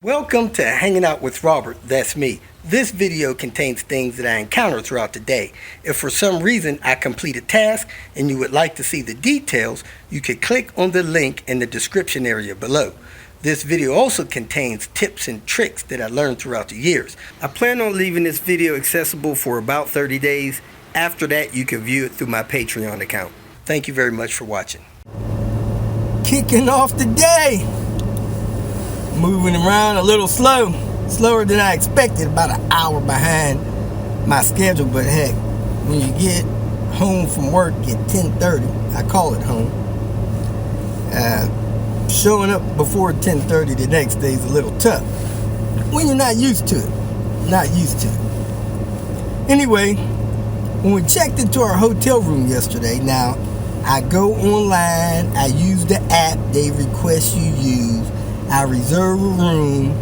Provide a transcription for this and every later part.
Welcome to Hanging Out with Robert, that's me. This video contains things that I encounter throughout the day. If for some reason I complete a task and you would like to see the details, you can click on the link in the description area below. This video also contains tips and tricks that I learned throughout the years. I plan on leaving this video accessible for about 30 days. After that, you can view it through my Patreon account. Thank you very much for watching. Kicking off the day. Moving around a little slower than I expected, about an hour behind my schedule, but heck, when you get home from work at 10:30, I call it home, showing up before 10:30 the next day is a little tough when you're not used to it. Anyway, when we checked into our hotel room yesterday, now I go online, I use the app they request you use, I reserve a room.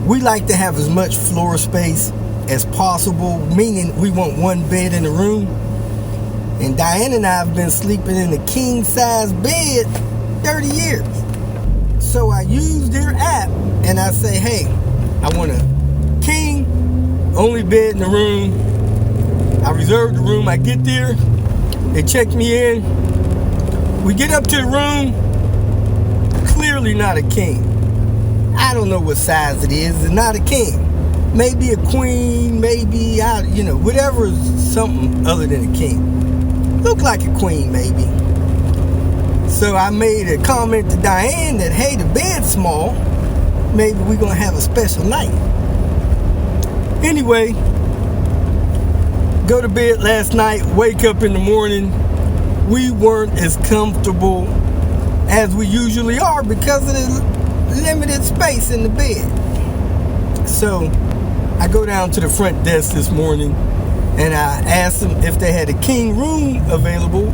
We like to have as much floor space as possible, meaning we want one bed in the room. And Diane and I have been sleeping in a king size bed 30 years. So I use their app and I say, hey, I want a king, only bed in the room. I reserve the room. I get there, they check me in. We get up to the room. Clearly not a king. I don't know what size it is. It's not a king. Maybe a queen, maybe, whatever is something other than a king. Look like a queen, maybe. So I made a comment to Diane that, hey, the bed's small. Maybe we're going to have a special night. Anyway, go to bed last night, wake up in the morning. We weren't as comfortable as we usually are because of the limited space in the bed. So I go down to the front desk this morning and I asked them if they had a king room available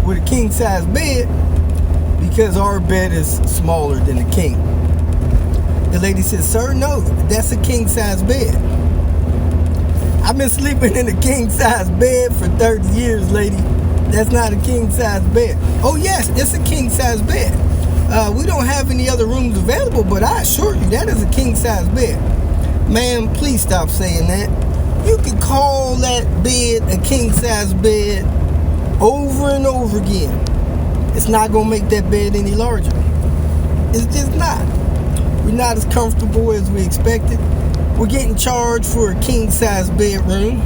with a king size bed because our bed is smaller than the king. The lady said, sir, no, that's a king size bed. I've been sleeping in a king size bed for 30 years, lady. That's not a king size bed. Oh yes, it's a king size bed. We don't have any other rooms available, but I assure you that is a king size bed. Ma'am, please stop saying that. You can call that bed a king size bed over and over again. It's not gonna make that bed any larger. It's just not. We're not as comfortable as we expected. We're getting charged for a king size bedroom.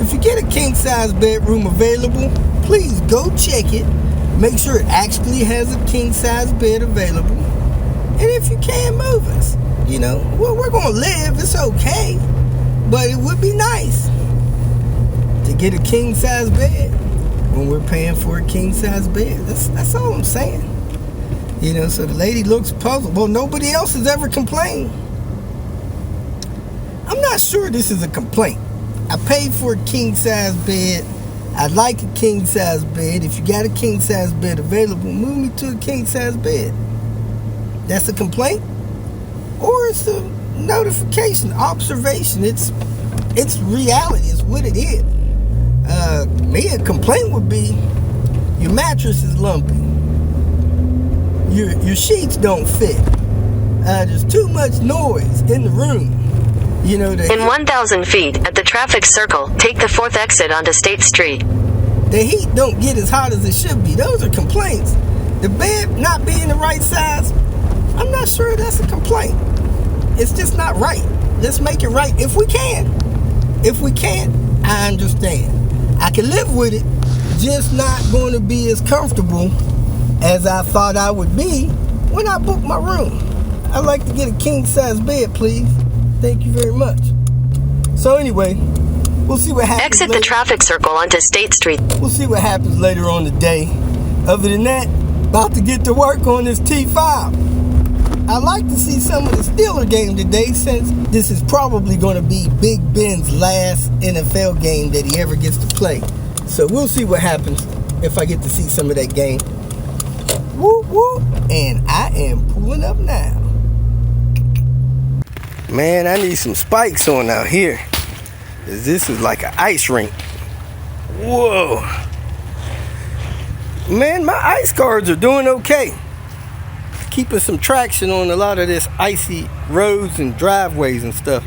If you get a king size bedroom available, please go check it. Make sure it actually has a king size bed available. And if you can, move us. Well, we're going to live. It's okay. But it would be nice to get a king size bed when we're paying for a king size bed. That's all I'm saying. So the lady looks puzzled. Well, nobody else has ever complained. I'm not sure this is a complaint. I paid for a king size bed. I'd like a king size bed. If you got a king size bed available, move me to a king size bed. That's a complaint? Or it's a notification, observation. It's reality. It's what it is. Me, a complaint would be your mattress is lumpy. Your sheets don't fit. There's too much noise in the room. In 1,000 feet, at the traffic circle, take the 4th exit onto State Street. The heat don't get as hot as it should be. Those are complaints. The bed not being the right size, I'm not sure that's a complaint. It's just not right. Let's make it right if we can. If we can't, I understand. I can live with it, just not going to be as comfortable as I thought I would be when I booked my room. I'd like to get a king size bed, please. Thank you very much. So anyway, we'll see what happens. Exit the traffic circle onto State Street. We'll see what happens later on today. Other than that, about to get to work on this T5. I'd like to see some of the Steeler game today since this is probably going to be Big Ben's last NFL game that he ever gets to play. So we'll see what happens if I get to see some of that game. Whoop, whoop. And I am pulling up now. Man, I need some spikes on out here. This is like an ice rink. Whoa. Man, my ice cards are doing okay. keeping some traction on a lot of this icy roads and driveways and stuff.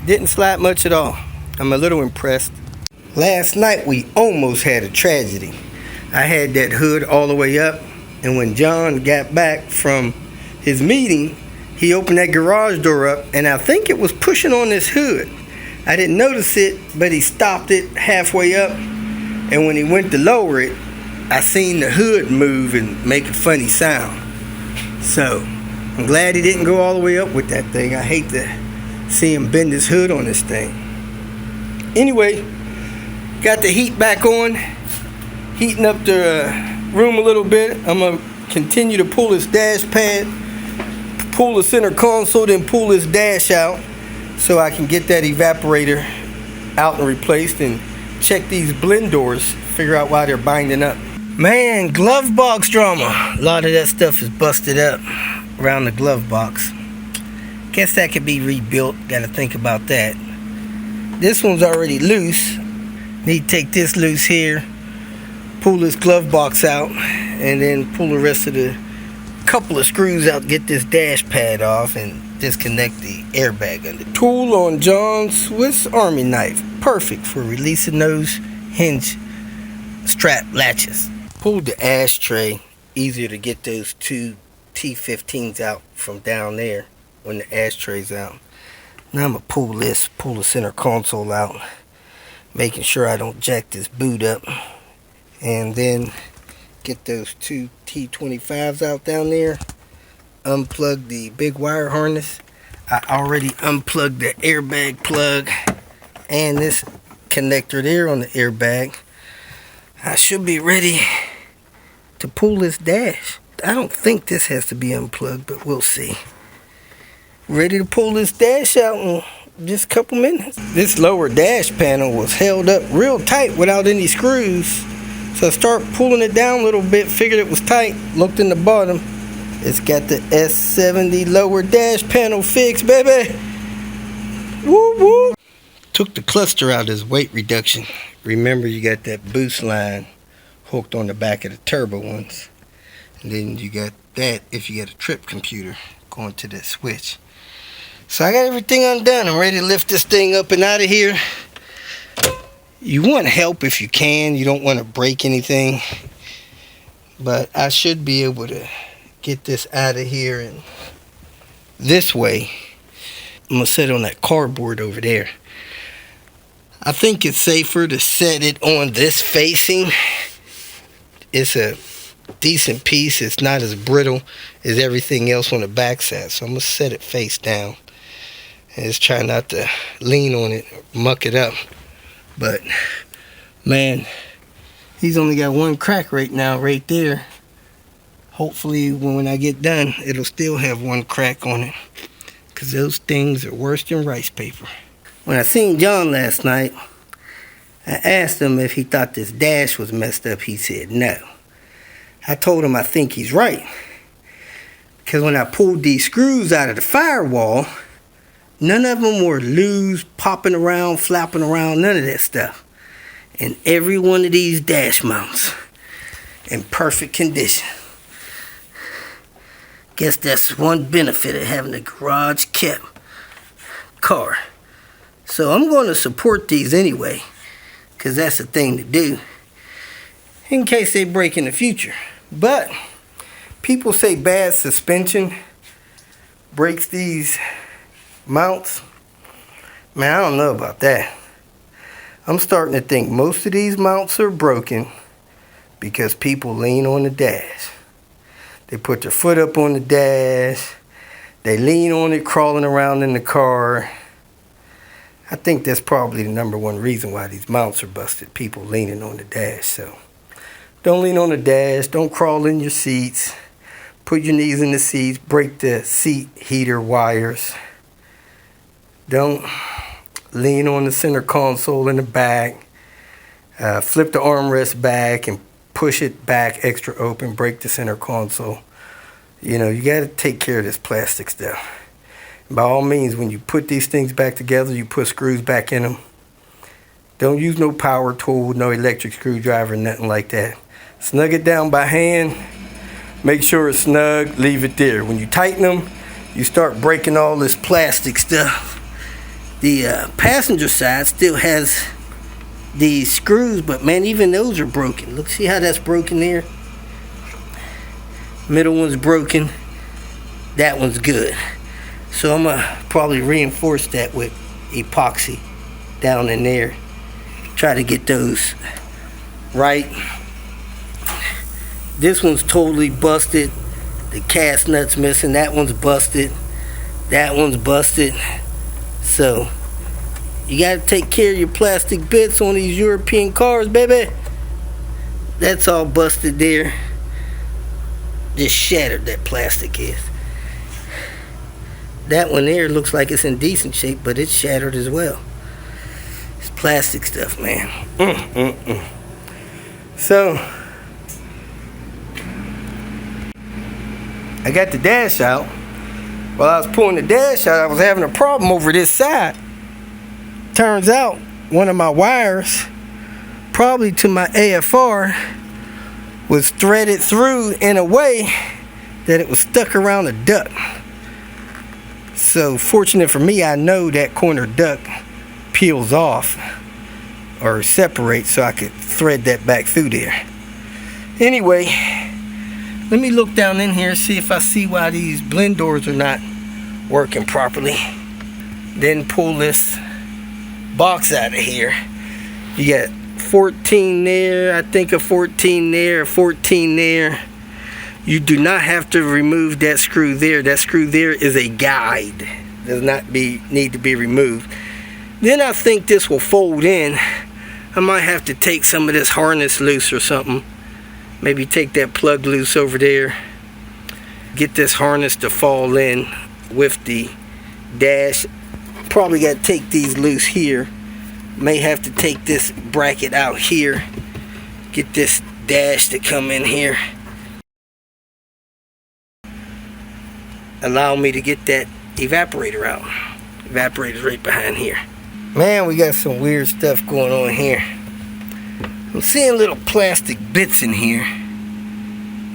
Didn't slide much at all. I'm a little impressed. Last night we almost had a tragedy. I had that hood all the way up, and when John got back from his meeting, he opened that garage door up, and I think it was pushing on this hood. I didn't notice it, but he stopped it halfway up, and when he went to lower it, I seen the hood move and make a funny sound. So, I'm glad he didn't go all the way up with that thing. I hate to see him bend his hood on this thing. Anyway, got the heat back on, heating up the room a little bit. I'm going to continue to pull this dash pad, pull the center console, then pull this dash out so I can get that evaporator out and replaced, and check these blend doors, figure out why they're binding up. Man, glove box drama. A lot of that stuff is busted up around the glove box. Guess that could be rebuilt. Got to think about that. This one's already loose. Need to take this loose here, pull this glove box out, and then pull the rest of the couple of screws out, get this dash pad off, and disconnect the airbag under. Tool on John's Swiss Army knife. Perfect for releasing those hinge strap latches. Pulled the ashtray. Easier to get those two T15s out from down there when the ashtray's out. Now I'm going to pull the center console out, making sure I don't jack this boot up, and then get those two T25s out down there. Unplug the big wire harness. I already unplugged the airbag plug and this connector there on the airbag. I should be ready to pull this dash. I don't think this has to be unplugged, but we'll see. Ready to pull this dash out in just a couple minutes. This lower dash panel was held up real tight without any screws. So I start pulling it down a little bit, figured it was tight, looked in the bottom. It's got the S70 lower dash panel fixed, baby. Woo woo. Took the cluster out as weight reduction. Remember, you got that boost line hooked on the back of the turbo ones. And then you got that if you got a trip computer going to that switch. So I got everything undone. I'm ready to lift this thing up and out of here. You want help if you can. You don't want to break anything. But I should be able to get this out of here and this way. I'm going to set it on that cardboard over there. I think it's safer to set it on this facing. It's a decent piece. It's not as brittle as everything else on the backside. So I'm going to set it face down. And just try not to lean on it, muck it up. But, man, he's only got one crack right now, right there. Hopefully, when I get done, it'll still have one crack on it. Because those things are worse than rice paper. When I seen John last night, I asked him if he thought this dash was messed up. He said no. I told him I think he's right. Because when I pulled these screws out of the firewall, none of them were loose, popping around, flapping around, none of that stuff. And every one of these dash mounts in perfect condition. Guess that's one benefit of having a garage kept car. So I'm going to support these anyway, because that's the thing to do in case they break in the future. But people say bad suspension breaks these mounts. Man, I don't know about that. I'm starting to think most of these mounts are broken because people lean on the dash. They put their foot up on the dash. They lean on it crawling around in the car. I think that's probably the number one reason why these mounts are busted. People leaning on the dash. So don't lean on the dash. Don't crawl in your seats. Put your knees in the seats. Break the seat heater wires. Don't lean on the center console in the back. Flip the armrest back and push it back extra open. Break the center console. You know, you got to take care of this plastic stuff. By all means, when you put these things back together, you put screws back in them. Don't use no power tool, no electric screwdriver, nothing like that. Snug it down by hand. Make sure it's snug, leave it there. When you tighten them, you start breaking all this plastic stuff. The passenger side still has these screws, but man, even those are broken. Look, see how that's broken there? Middle one's broken. That one's good. So I'm gonna probably reinforce that with epoxy down in there. Try to get those right. This one's totally busted. The cast nut's missing. That one's busted. That one's busted. So you gotta take care of your plastic bits on these European cars, baby. That's all busted there. Just shattered, that plastic is. That one there looks like it's in decent shape, but it's shattered as well. It's plastic stuff, man. So I got the dash out. While I was pulling the dash out, I was having a problem over this side. Turns out one of my wires, probably to my AFR, was threaded through in a way that it was stuck around a duct. So fortunate for me, I know that corner duct peels off or separates, so I could thread that back through there. Anyway, let me look down in here, see if I see why these blend doors are not working properly. Then pull this box out of here. You got 14 there, I think a 14 there, 14 there. You do not have to remove that screw there. That screw there is a guide. Does not need to be removed. Then I think this will fold in. I might have to take some of this harness loose or something. Maybe take that plug loose over there. Get this harness to fall in with the dash. Probably got to take these loose here. May have to take this bracket out here. Get this dash to come in here. Allow me to get that evaporator out. Evaporator's right behind here. Man, we got some weird stuff going on here. I'm seeing little plastic bits in here.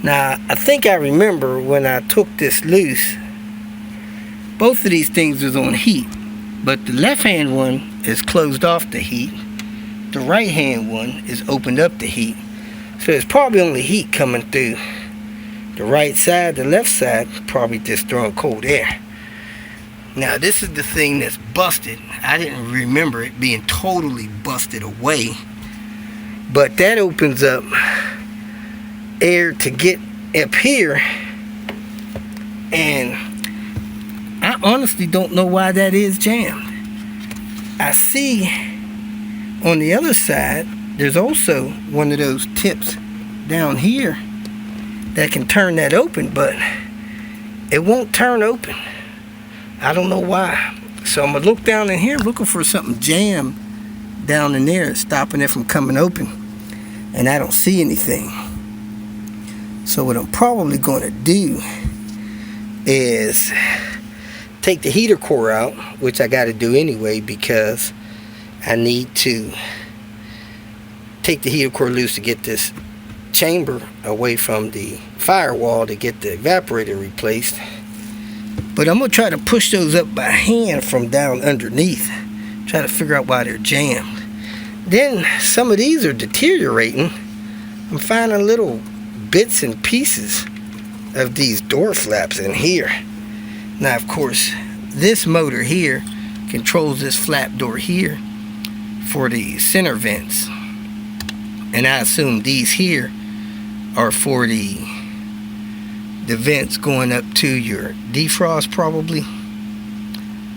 Now, I think I remember when I took this loose, both of these things was on heat, but the left hand one is closed off the heat. The right hand one is opened up the heat. So there's probably only heat coming through the right side. The left side probably just throwing cold air. Now this is the thing that's busted. I didn't remember it being totally busted away, but that opens up air to get up here, and I honestly don't know why that is jammed. I see on the other side there's also one of those tips down here that can turn that open, but it won't turn open. I don't know why. So I'm gonna look down in here looking for something jammed down in there, stopping it from coming open, and I don't see anything. So what I'm probably going to do is take the heater core out, which I got to do anyway because I need to take the heater core loose to get this chamber away from the firewall to get the evaporator replaced. But I'm going to try to push those up by hand from down underneath. Try to figure out why they're jammed. Then some of these are deteriorating. I'm finding little bits and pieces of these door flaps in here. Now, of course, this motor here controls this flap door here for the center vents. And I assume these here are for the vents going up to your defrost probably.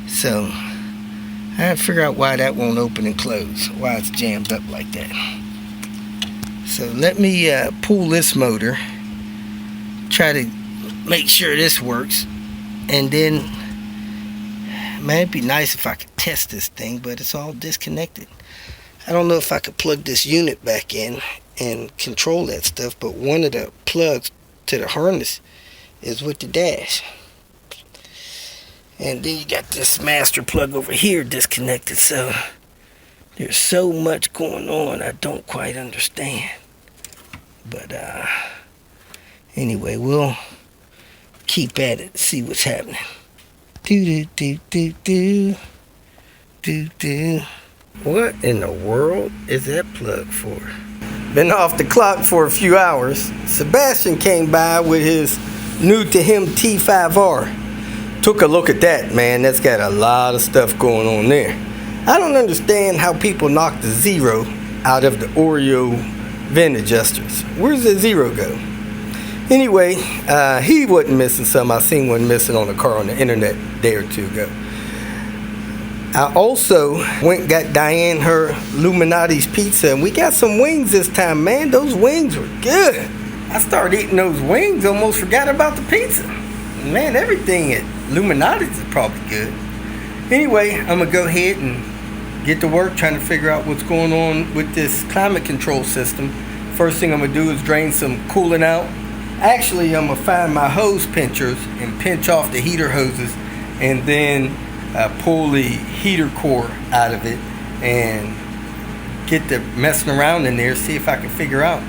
So I have to figure out why that won't open and close, why it's jammed up like that. So let me pull this motor, try to make sure this works, and then, man, it'd be nice if I could test this thing, but it's all disconnected. I don't know if I could plug this unit back in and control that stuff, but one of the plugs to the harness is with the dash. And then you got this master plug over here disconnected, so there's so much going on I don't quite understand. But Anyway, we'll keep at it, see what's happening. Do do do do do do. What in the world is that plug for? Been off the clock for a few hours. Sebastian came by with his new to him T5R. Took a look at that, man. That's got a lot of stuff going on there. I don't understand how people knock the zero out of the Oreo vent adjusters. Where's the zero go? Anyway, he wasn't missing something. I seen one missing on the car on the internet a day or two ago. I also went and got Diane her Illuminati's pizza, and we got some wings this time, man. Those wings were good. I started eating those wings, almost forgot about the pizza. Man, everything at Illuminati's is probably good. Anyway, I'm going to go ahead and get to work trying to figure out what's going on with this climate control system. First thing I'm going to do is drain some coolant out. Actually, I'm going to find my hose pinchers and pinch off the heater hoses, and then pull the heater core out of it and get the messing around in there, see if I can figure out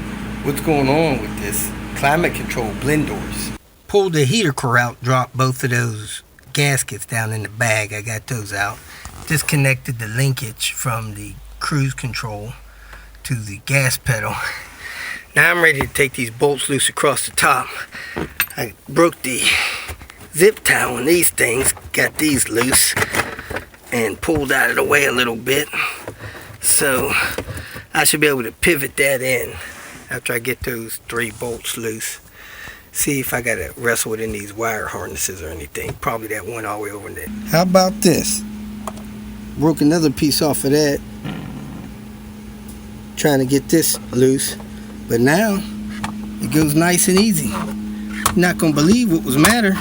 what's going on with this climate control blend doors. Pulled the heater core out, dropped both of those gaskets down in the bag. I got those out. Disconnected the linkage from the cruise control to the gas pedal. Now I'm ready to take these bolts loose across the top. I broke the zip tie on these things, got these loose and pulled out of the way a little bit, so I should be able to pivot that in after I get those 3 bolts loose. See if I gotta wrestle with any of these wire harnesses or anything. Probably that one all the way over there. How about this? Broke another piece off of that, trying to get this loose, but now it goes nice and easy. You're not gonna believe what was the matter.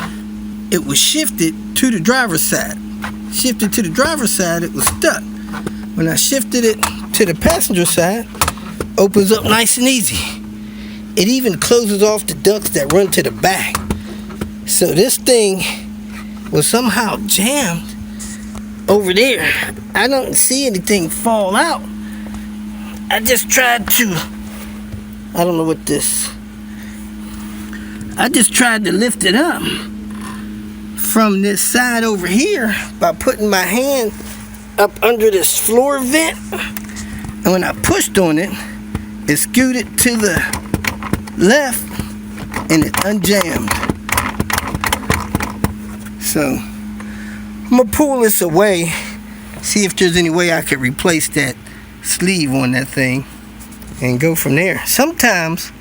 It was shifted to the driver's side. Shifted to the driver's side, it was stuck. When I shifted it to the passenger side, opens up nice and easy. It even closes off the ducts that run to the back. So this thing was somehow jammed over there. I don't see anything fall out. I just tried to, I don't know what this, I just tried to lift it up from this side over here by putting my hand up under this floor vent, and when I pushed on it, it scooted to the left and it unjammed. So I'm gonna pull this away, see if there's any way I could replace that sleeve on that thing and go from there. Sometimes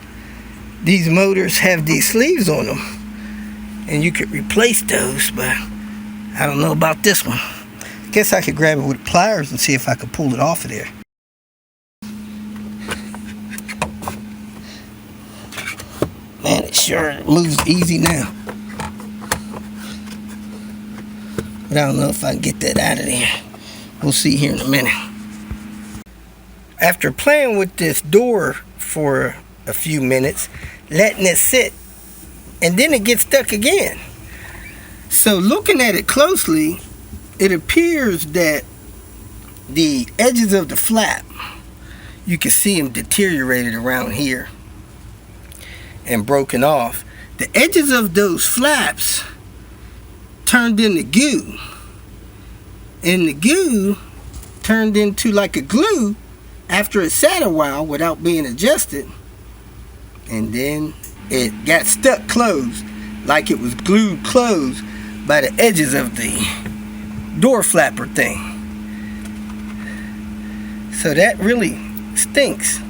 these motors have these sleeves on them and you could replace those, but I don't know about this one. Guess I could grab it with pliers and see if I could pull it off of there. Man, it sure moves easy now. But I don't know if I can get that out of there. We'll see here in a minute. After playing with this door for a few minutes, letting it sit, and then it gets stuck again. So looking at it closely, it appears that the edges of the flap, you can see them deteriorated around here and broken off. The edges of those flaps turned into goo, and the goo turned into like a glue after it sat a while without being adjusted, and then it got stuck closed, like it was glued closed by the edges of the door flapper thing. So that really stinks.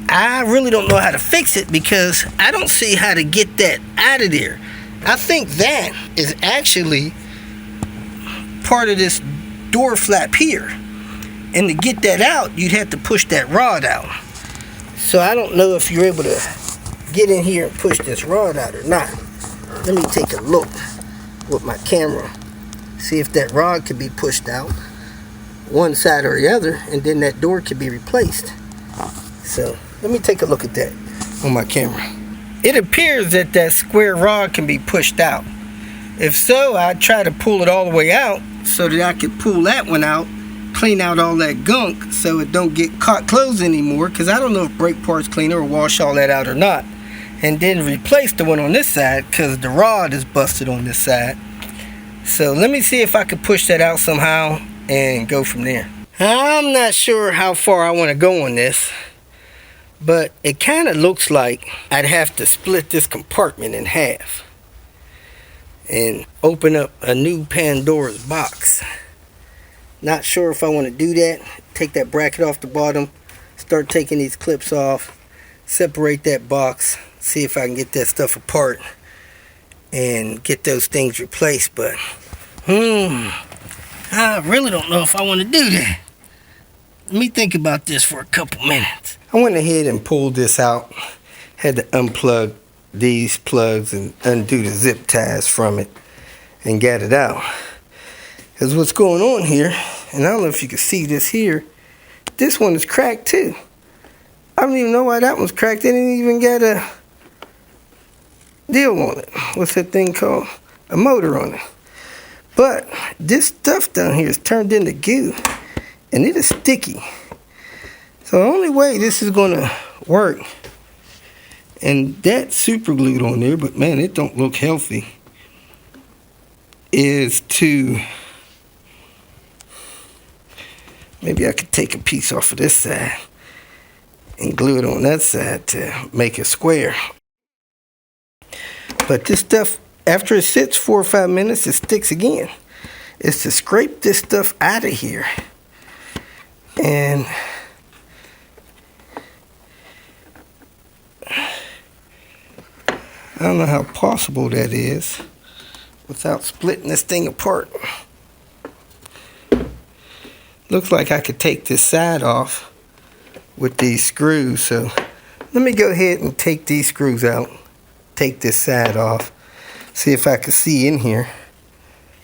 I really don't know how to fix it because I don't see how to get that out of there. I think that is actually part of this door flap here, and to get that out you'd have to push that rod out. So I don't know if you're able to get in here and push this rod out or not. Let me take a look with my camera, see if that rod could be pushed out one side or the other, and then that door could be replaced. So let me take a look at that on my camera. It appears that that square rod can be pushed out. If so, I'd try to pull it all the way out so that I could pull that one out, clean out all that gunk so it don't get caught closed anymore, because I don't know if brake parts cleaner will wash all that out or not. and then replace the one on this side because the rod is busted on this side. So let me see if I can push that out somehow and go from there. I'm not sure how far I want to go on this, but it kind of looks like I'd have to split this compartment in half and open up a new Pandora's box. Not sure if I want to do that. Take that bracket off the bottom, start taking these clips off, separate that box, see if I can get that stuff apart and get those things replaced. But I really don't know if I want to do that. Let me think about this for a couple minutes. I went ahead and pulled this out. Had to unplug these plugs and undo the zip ties from it and got it out. Because what's going on here, and I don't know if you can see this here, this one is cracked too. I don't even know why that one's cracked. They didn't even get a deal on it. What's that thing called? A motor on it. But this stuff down here is turned into goo, and it is sticky. So the only way this is gonna work, and that's super glued on there, but man, it don't look healthy, is to, maybe I could take a piece off of this side and glue it on that side to make it square. But this stuff, after it sits 4 or 5 minutes, it sticks again. It's to scrape this stuff out of here. And I don't know how possible that is without splitting this thing apart. Looks like I could take this side off with these screws. So let me go ahead and take these screws out. Take this side off. See if I can see in here.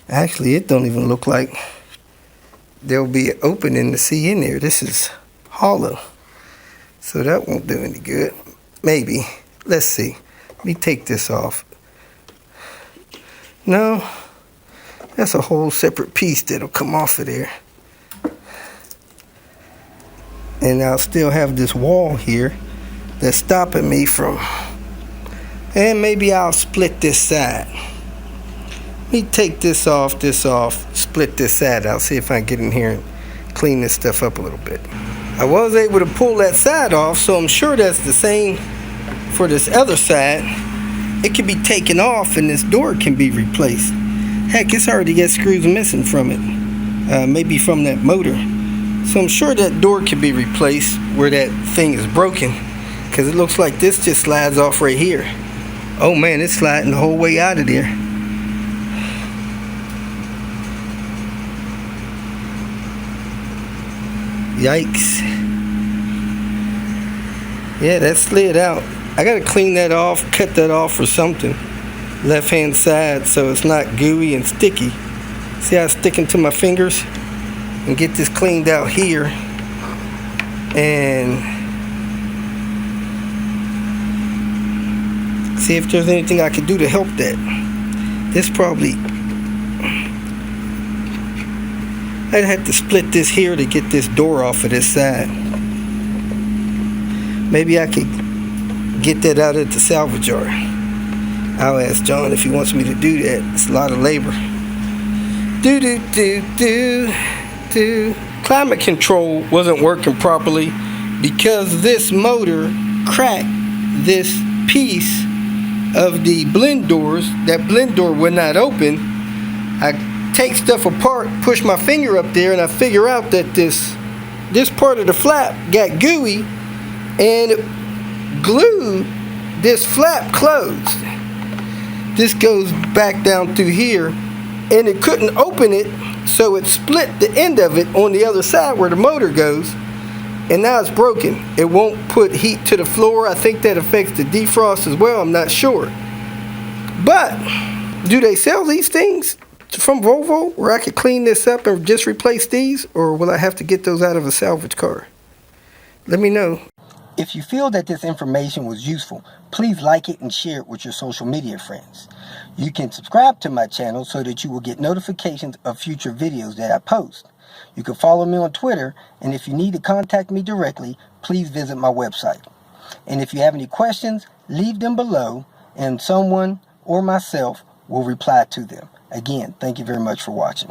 Actually, it don't even look like there'll be an opening to see in there. This is hollow. So that won't do any good. Maybe. Let's see. Let me take this off. No. That's a whole separate piece that'll come off of there. And I'll still have this wall here that's stopping me from. And maybe I'll split this side. Let me take this off, split this side out, see if I can get in here and clean this stuff up a little bit. I was able to pull that side off, so I'm sure that's the same for this other side. It can be taken off and this door can be replaced. Heck, it's already got screws missing from it, maybe from that motor. So I'm sure that door can be replaced where that thing is broken, because it looks like this just slides off right here. Oh man, it's sliding the whole way out of there. Yikes. Yeah, that slid out. I gotta clean that off, cut that off or something. Left hand side so it's not gooey and sticky. See how it's sticking to my fingers? And get this cleaned out here. And see if there's anything I could do to help that. This probably, I'd have to split this here to get this door off of this side. Maybe I could get that out at the salvage yard. I'll ask John if he wants me to do that. It's a lot of labor. Climate control wasn't working properly because this motor cracked this piece of the blend doors. That blend door would not open. I take stuff apart, push my finger up there, and I figure out that this part of the flap got gooey and it glued this flap closed. This goes back down through here, and it couldn't open it, so it split the end of it on the other side where the motor goes, and now it's broken. It won't put heat to the floor. I think that affects the defrost as well. I'm not sure. But do they sell these things from Volvo where I could clean this up and just replace these, or will I have to get those out of a salvage car? Let me know. If you feel that this information was useful, please like it and share it with your social media friends. You can subscribe to my channel so that you will get notifications of future videos that I post. You can follow me on Twitter, and if you need to contact me directly, please visit my website. And if you have any questions, leave them below and someone or myself will reply to them. Again, thank you very much for watching.